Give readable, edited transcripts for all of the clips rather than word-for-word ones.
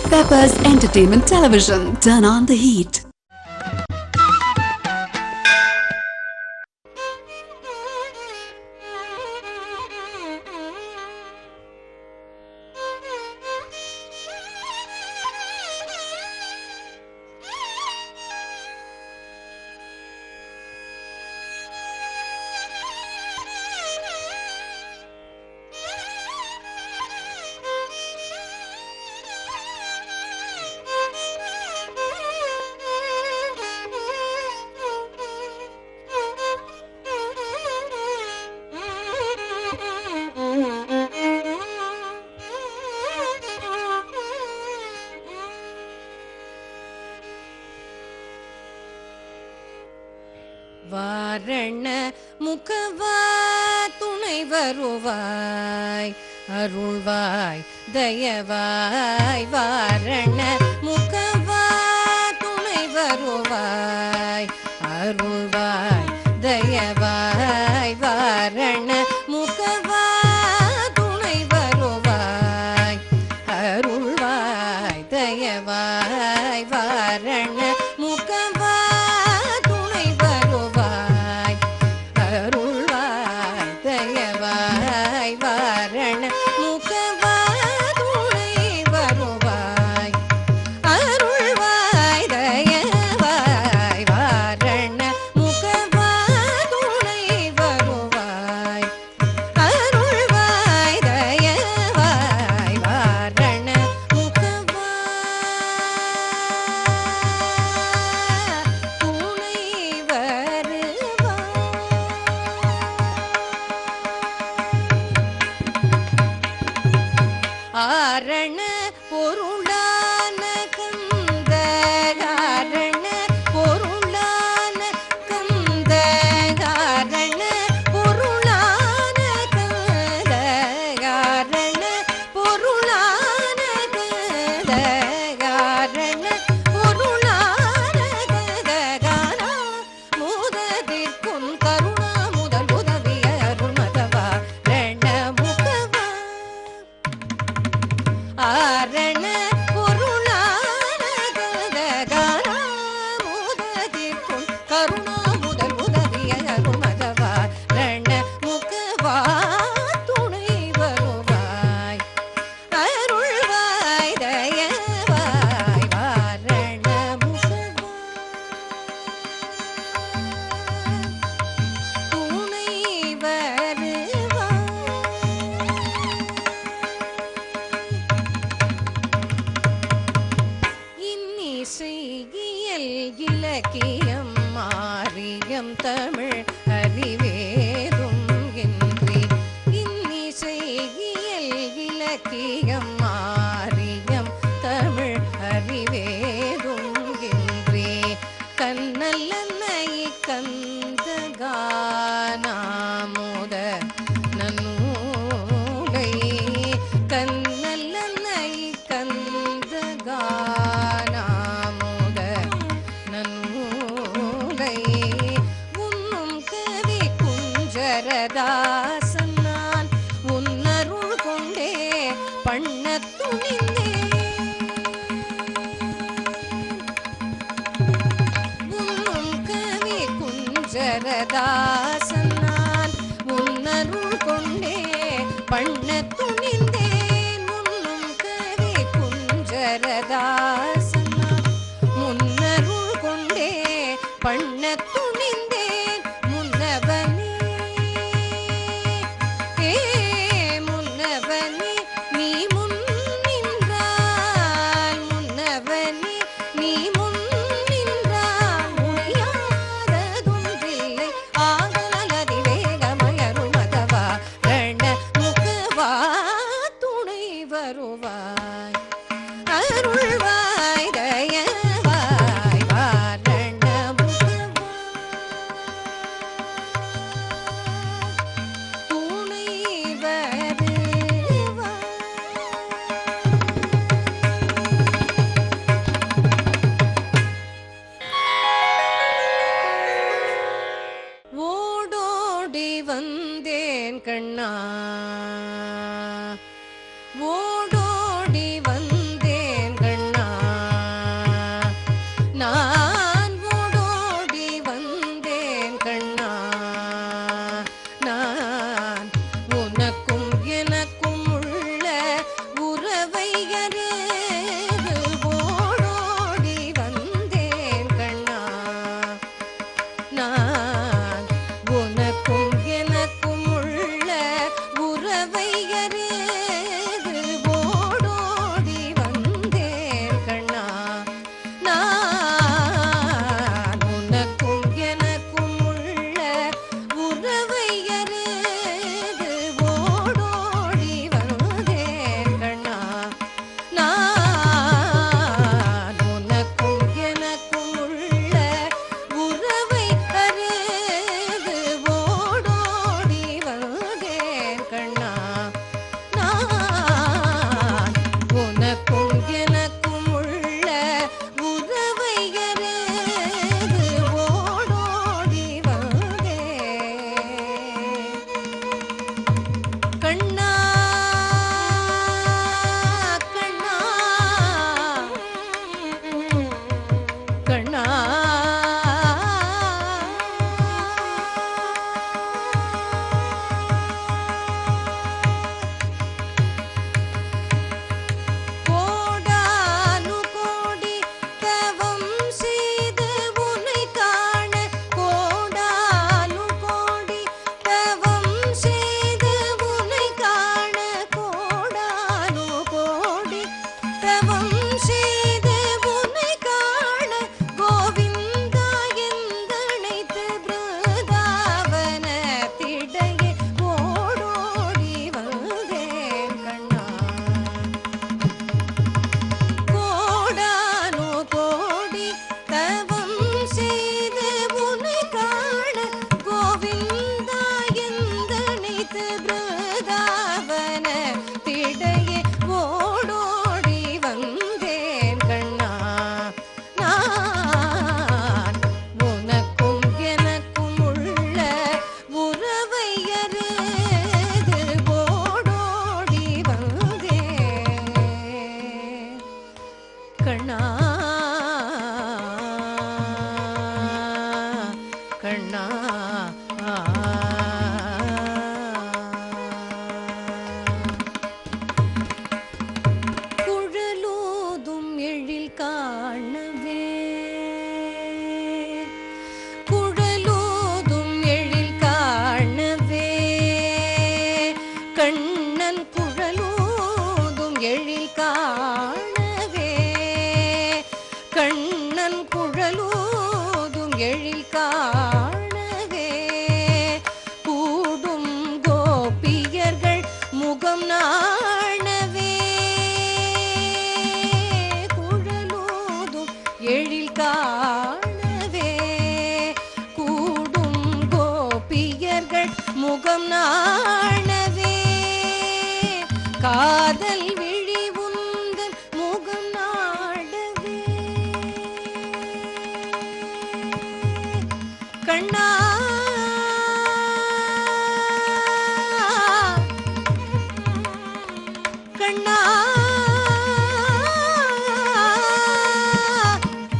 Peppers Entertainment Television. Turn on the heat. வாரண முகவா துணை வருவாய் அருள்வாய் தயவாய். வாரண முகவா துணை வருவாய் அருள்வாய் தயவாய். வாரண முகவா துணை வருவாய் அருள்வாய் தயவாய். வாரண முகவா ஆரண பொருளான கந்த ஆரண பொருளான கந்த ஆரண பொருளான கந்த ஆரண பொருளான கந்த ஆரண பொருளான கந்தகாரா. முததிற்கும் கருணா முதல் உதவிய அருள்மதவா ரண முகவா. ஆரண பொருளான கந்தகாரா. முததிற்கும் கருணா முதல் உதவிய அருள்மதவா ரண முகவா. துணை வருவாய் அருள்வாய் தயவாய். வாரண முகவா துணை வருவாய். இன்னிசையியல் இலக்கியம் மாரியம் தமிழ் அறிவேதும் இன்றி. இன்னிசையியல் இலக்கியம் மாரியம் தமிழ் அறிவேதும் இன்றி. கண்ணல்லன்னை கந்தகானாமுத நன்னூலை கண்ணல்லன்னை கந்தகானாமுத நன்னூலை உன்னும் கவி குஞ்சரதாசன் நான் உன்னருள் கொண்டே பண்ண துணிந்தேன். உன்னும் கவி குஞ்சரதாசன் நான் உன்னருள் கொண்டே பண்ண துணிந்தேன். உன்னும் கவி குஞ்சரதாசன் நான் முன்னருள் கொண்டே பண்ண துணிந்தேன். முன்னவனே முன்னவனே நீ முன் நின்றால். முன்னவனே நீ முன் நின்றால் முடியாததொன்றில்லை. ஆகல் அதிவேகமயருமதவா ரண முகவா துணை வருவாய் அருள்வாய் தயவாய். வாரண முகவா துணை வருவாய். ஓடோடி வந்தேன் கண்ணா ஓடோடி வந்தேன் கண்ணா. ஓடோடி வந்தேன் கண்ணா நான் உனக்கும் எனக்கும் உள்ள உறவை அறிந்து ஓடோடி வந்தேன் கண்ணா நான் உனக்கும் எனக்கும் உள்ள உறவை அறிந்து ஓடோடி வந்தேன் கண்ணா நான் உனக்கும் எனக்கும் உள்ள உறவை அறிந்து ஓடோடி வந்தேன் கண்ணா நான் உனக்கும் எனக்கும் உள்ள உறவை அறிந்து ஓடோடி வந்தேன் கண்ணா கண்ணா கண்ணா கோடானு கோடி தவம் செய்து உன்னை காண கோடானு கோடி தவம் செய்து உன்னை காண கோடானு கோடி தவம் செய்து உன்னை காண கோவிந்தா எந்தனைத்து பிருந்தாவனத்திடையே ஓடோடி வந்தேன் கண்ணா கோடானு கோடி தவம் செய்து உன்னை காண கோவிந்தா எந்தனைத்து பிருந்தாவனத்திடையே ஓடோடி வந்தேன் கண்ணா நான் உனக்கும் எனக்கும் உள்ள உறவை அறிந்து ஓடோடி வந்தேன் கண்ணா கண்ணா குழலூதும் எழில் காணவே குழலூதும் எழில் காணவே கண்ணன் குழலூதும் எழில் காணவே கண்ணன் குழலூதும் எழில் காணவே கூடும் கோபியர்கள் முகம் நாணவே குழலூதும் எழில் காணவே கூடும் கோபியர்கள் முகம் நாணவே காதல் விழி உந்தன் முகம் நாடவே கண்ணா கண்ணா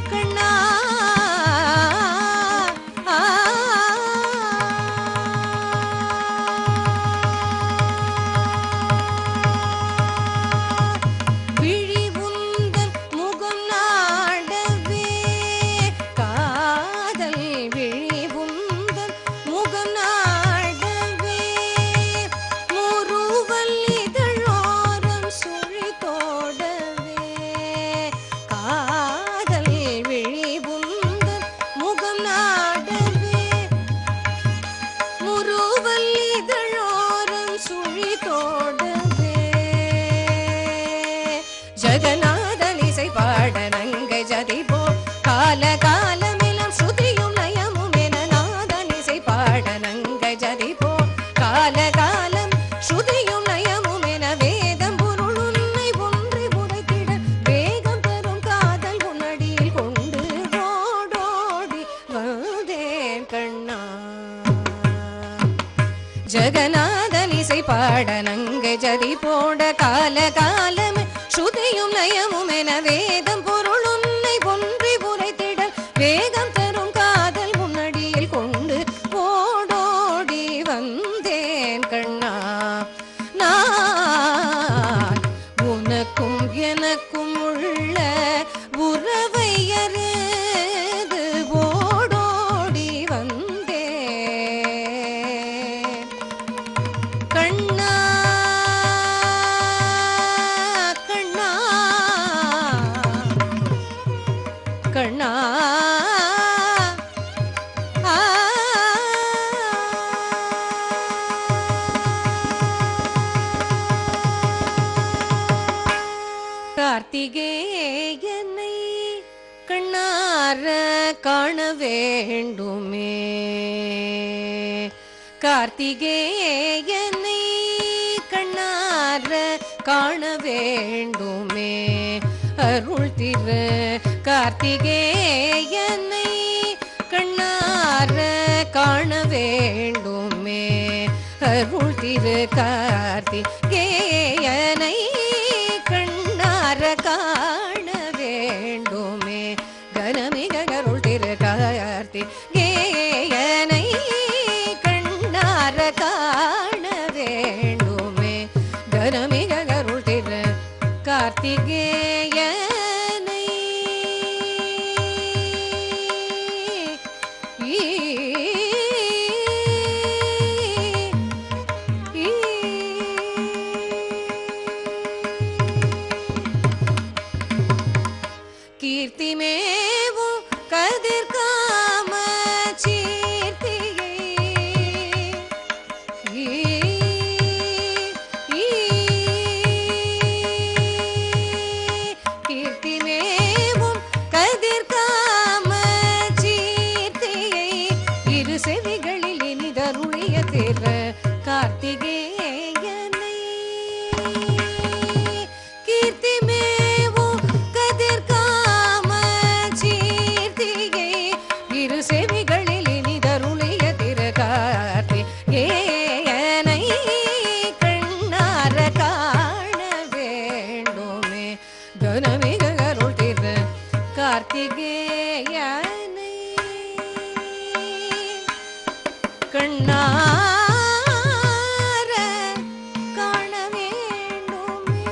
கண்ணா விழி உந்தன் முகம் நாடவே காதல் விழி உந்தன் முகம் நாடவே முறுவல் இதழோரம் சுழி தோடவே காதல் விழி உந்தன் முகம் நாடவே முறுவல் இதழோரம் சுழி தோடவே ஜகநாதன் இசை பாட நங்கை ஜதிபோ கால காலமெல்லாம் ஸ்ருதியும் நயமும் என நாதன் இசை பாட நங்கை ஜதிபோ கால காலம் ஸ்ருதியும் நயமும் என வேதம் பொருள் உன்னை ஒன்றை உரைத்திட வேகம் தரும் காதல் உன்னடியில் கொண்டு ஓடோடி வந்தேன் கண்ணா ஜகநாதன் இசை பாட நங்கை ஜதி போட கால காலம் ஸ்ருதியும் நயமும் என வேதம் பொருள் உன்னை ஒன்றி உரைத்திட வேகம் தரும் காதல் முன்னடியில் கொண்டு ஓடோடி வந்தேன் கண்ணா நான் உனக்கும் உனக்கும் உள்ள உறவை அறிந்து ஓடோடி வந்தே கண்ணா கண்ணா கண்ணா கார்த்திகேயனை கண்ணார காண வேண்டுமே கார்த்திகேயனை கண்ணார காண வேண்டுமே அருள் திரு கார்த்திகேயனை கண்ணார காண வேண்டுமே அருள் திரு கார்த்திகேயனை காண வேண்டுமே கனமிக கருள் திரு கார்த்திகேயனை கண்ணார காண வேண்டுமே கனமிக கருள் திரு கார்த்திகேயனை கீர்த்திமேவும் கதிர்காம சீர்த்தியை கீர்த்திமேவும் கதிர்காம சீர்த்தியை இரு செவிகளில் இனிதருளிய திரு கார்த்திகேயனை கீர்த்திமேவும் கதிர்காம சீர்த்தியை இரு செவிகளில் இனிதருளிய திரு கார்த்திகேயனை கண்ணார காண வேண்டுமே கனமிக கருள் திரு கார்த்திகேயனை கண்ணார காண வேண்டுமே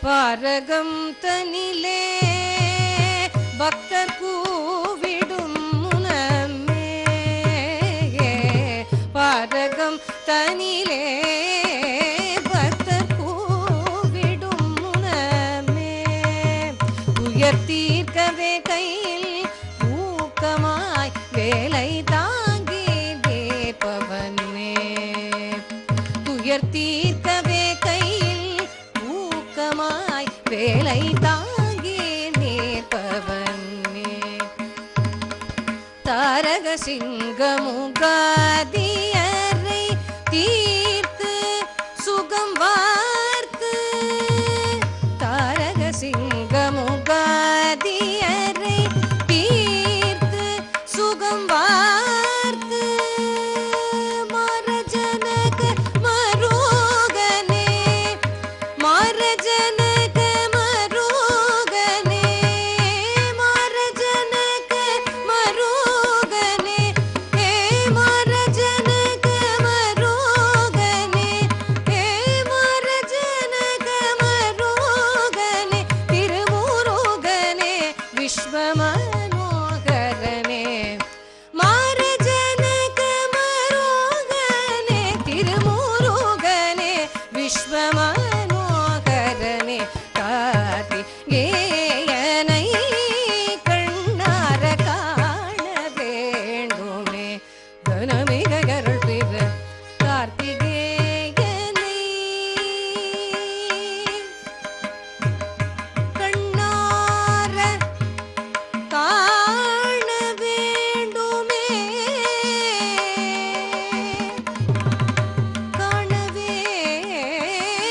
பாரகம் தனிலே பக்தர் கூவிடும் முனமே பாரகம் தனிலே பக்தர் கூவிடும் முனமே உயர் தீர்க்கவே கையில் ஊக்கமாய் வேலை தாங்கி தேப்பவனே துயர் தீர்க்கவே கையில் ஊக்கமாய் வேலை தாங்கி நேர்ப்பவனே தாரக சிங்கமுகாதியரை தீர்த்து சுகம் வார்த்து தாரக சிங்கமுகாதியரை தீர்த்து சுகம் வார்த்து மரஜனக மரோகனே மரஜனக மரோகனே மரஜனக மரோகனே ஹே மரஜனக மரோகனே ஹே மரஜனக மரோகனே திருமுருகனே விஸ்வமனோகரனே மரஜனக மரோகனே திருமுருகனே விஸ்வமனோகரனே கார்த்திகேயனை கண்ணார காண வேண்டுமே கனமிக கருள் திரு கார்த்திகேயனை கண்ணார காண வேண்டுமே காண வேண்டுமே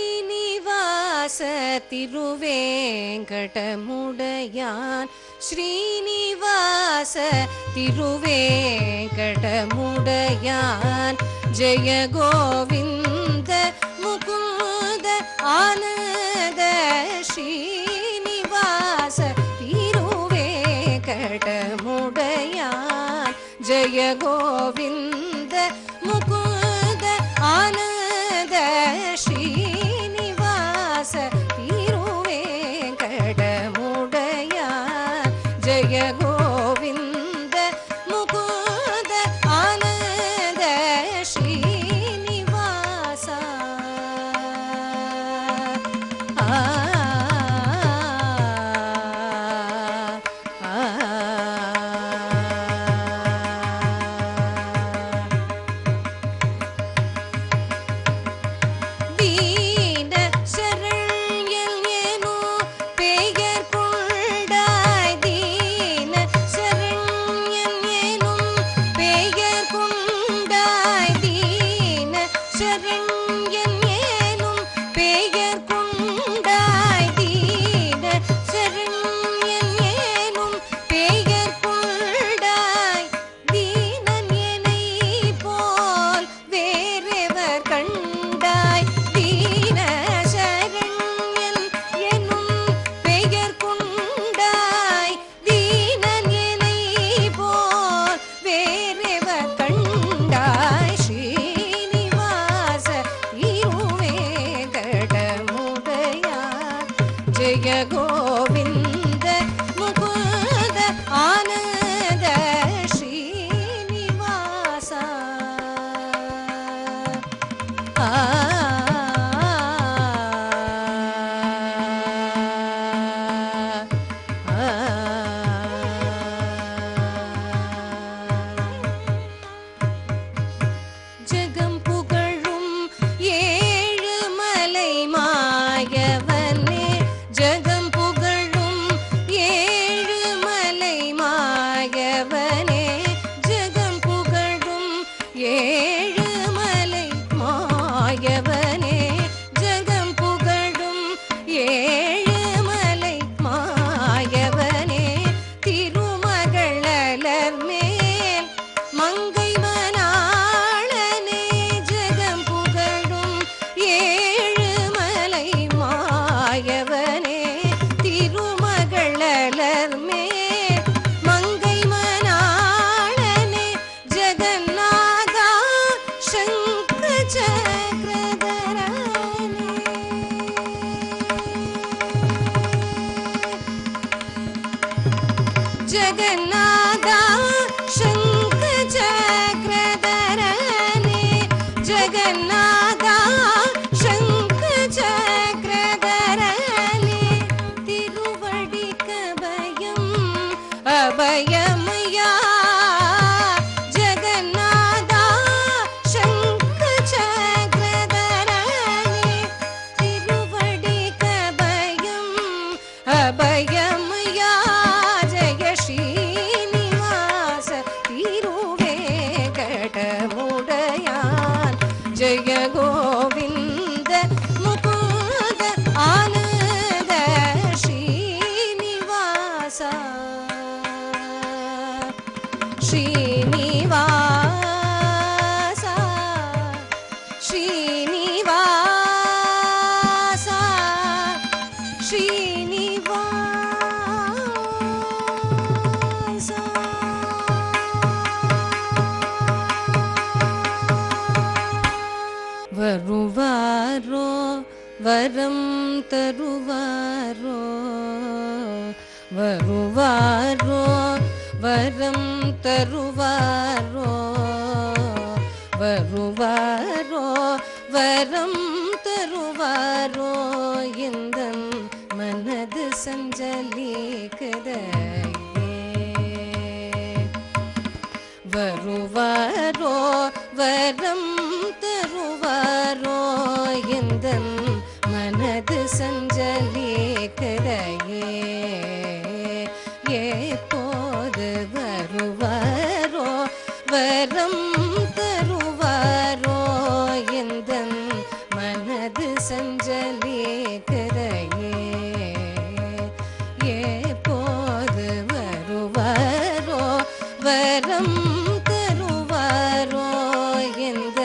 ஸ்ரீனிவாச திருவேங்கடமுடையான் ஸ்ரீனிவாச திருவேங்கடமுடையான் ஜய கோவிந்த முகுந்த ஆனந்த ஸ்ரீனிவாச திருவேங்கடமுடையான் ஜய கோவிந்த முகுந்த ஆனந்த ஸ்ரீனிவாச திருவேங்கடமுடையான் ஜய கோவிந்த முகுந்த ஆனந்த ஸ்ரீனிவாசா ஜய கோவிந்த முகுந்த ஆனந்த ஸ்ரீனிவாசா ஜகம் புகழும் ஏழுமலை மாயவனே ஜகம் புகழும் ஏழுமலை மாயவனே ஜகம் புகழும் ஏழுமலை மாயவனே ஜகம் புகழும் ஏழுமலை மாயவனே திருமகளர் மேல் மங்கை மணாளனே ஜகம் புகழும் ஏழுமலை மாயவனே திருமகளர் மேல் மங்கை மணாளனே ஜகநாதா சங்க சக்கரதரனே ஜகநாதா சங்க சக்கரதரனே ஜகநாதா சங்க சக்கரதரனே திருவடிக்கபயம் அபயமயா ஜகநாதா சங்க சக்கரதரனே திருவடிக்கபயம் அபயமயா ஜய ஸ்ரீனிவாச திருவேங்கடமுடையான் ஜய கோவிந்த முகுந்த ஆனந்த ஸ்ரீனிவாசா ஸ்ரீனிவாசா ஸ்ரீனிவாசா ஸ்ரீனிவாசா வருவாரோ வரம் தருவாரோ வருவாரோ வரம் தருவாரோ வருவாரோ வரம் தருவாரோ இந்த மனது சஞ்சலிக்குதையே வருவாரோ வரம் தருவாரோ இந்த மனது சஞ்சலிக்குதையே எப்போது வருவாரோ வரம் தருவாரோ இந்த மனது சஞ்சலிக்குதையே எப்போது வருவாரோ வரம் தருவாரோ இந்த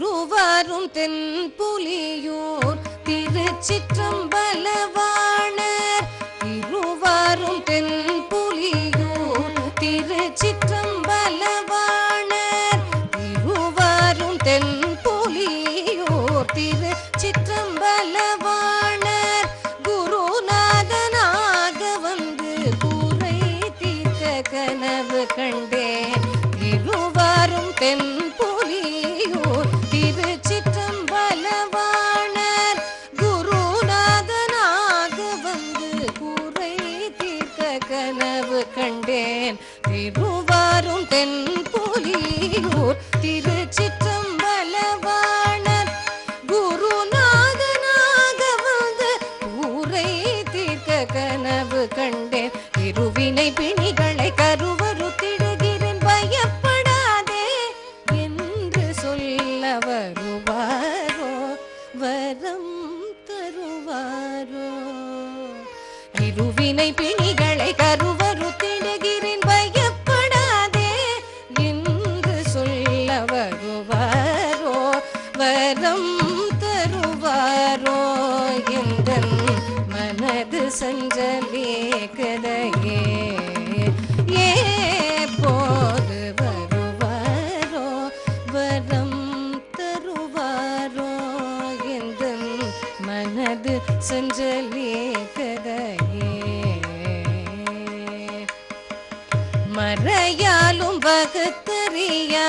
திருவாரும் தென்புலியூர் திருச்சிற்றம்பலவாணர் திருவாரும் தென்புலியூர் திருச்சிற்றம்பலவாணர் திருவாரும் தென்புலியூர் திருச்சிற்றம்பலவாணர் குருநாதனாக வந்து கூரை தீர்க்க கனவு கண்டேன் திருவாரும் தென்புலியூர் திருச்சிற்றம்பலவாணர் குருநாதனாக வந்து கூரை தீர்க்க கனவு கண்டேன் திருவாரும் தென்புலியூர் திருச்சிற்றம்பலவாணர் குருநாதனாக வந்து கூரை தீர்க்க கனவு கண்டேன் இருவினை பிணிகளை கருவறுத்திடுகிறேன் பயப்படாதே என்று சொல்ல வருவாரோ வரம் தருவாரோ இருவினை பிணிகளை கருவறுத்திடுகிறேன் பயப்படாதே என்று சொல்ல வருவாரோ வரம் தருவாரோ எந்தன் மனது சஞ்சலே கதையே ஏப்போது வருவாரோ வரம் தருவாரோ எந்தன் மனது சஞ்சலே கதையே மறையாலும் வகுத்தறியா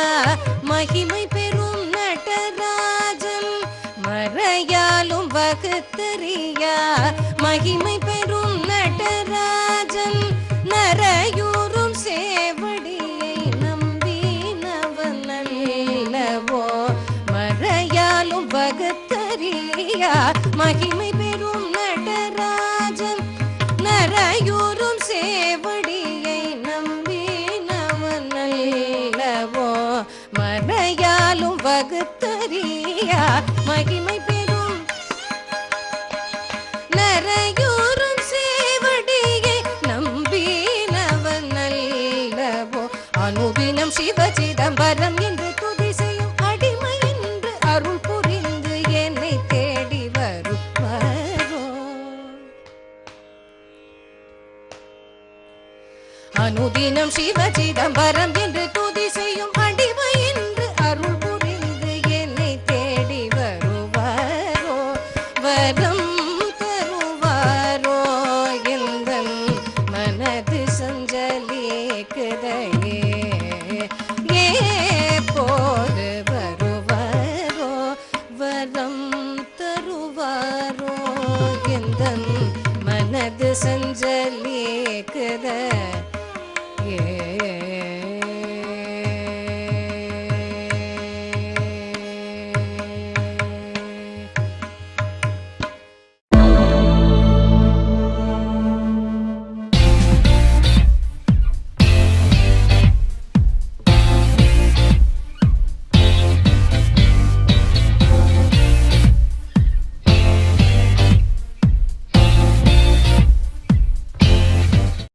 மகிமை பெறும் நடராஜன் மறையாலும் வகுத்தறியா மகிமை பெறும் நடராஜன் நரையூரும் சேவடியை நம்பினவன் அல்லவோ மறையாலும் வகுத்தறியா மகிமை பெறும் நடராஜன் நரையூரும் சேவடியை நம்பினவன் அல்லவோ மறையாலும் வகுத்தறியா மகிமை பெறும் நரையூரும் சேவடியை நம்பினவன் அல்லவோ அனுதினம் சிவ சிதம்பரம் என்று துதி செய்யும் அடிமை என்று அருள் புரிந்து என்னை தேடி வருவாரோ அனுதினம் சிவ சிதம்பரம் என்று துதி செய்யும் அடிமை என்று அருள் புரிந்து என்னை தேடி வருவாரோ வரம் தருவாரோ எந்தன் மனது சஞ்சலே கதையே ஏப்போது வருவாரோ வரம் தருவாரோ எந்தன் மனது சஞ்சலே கதையே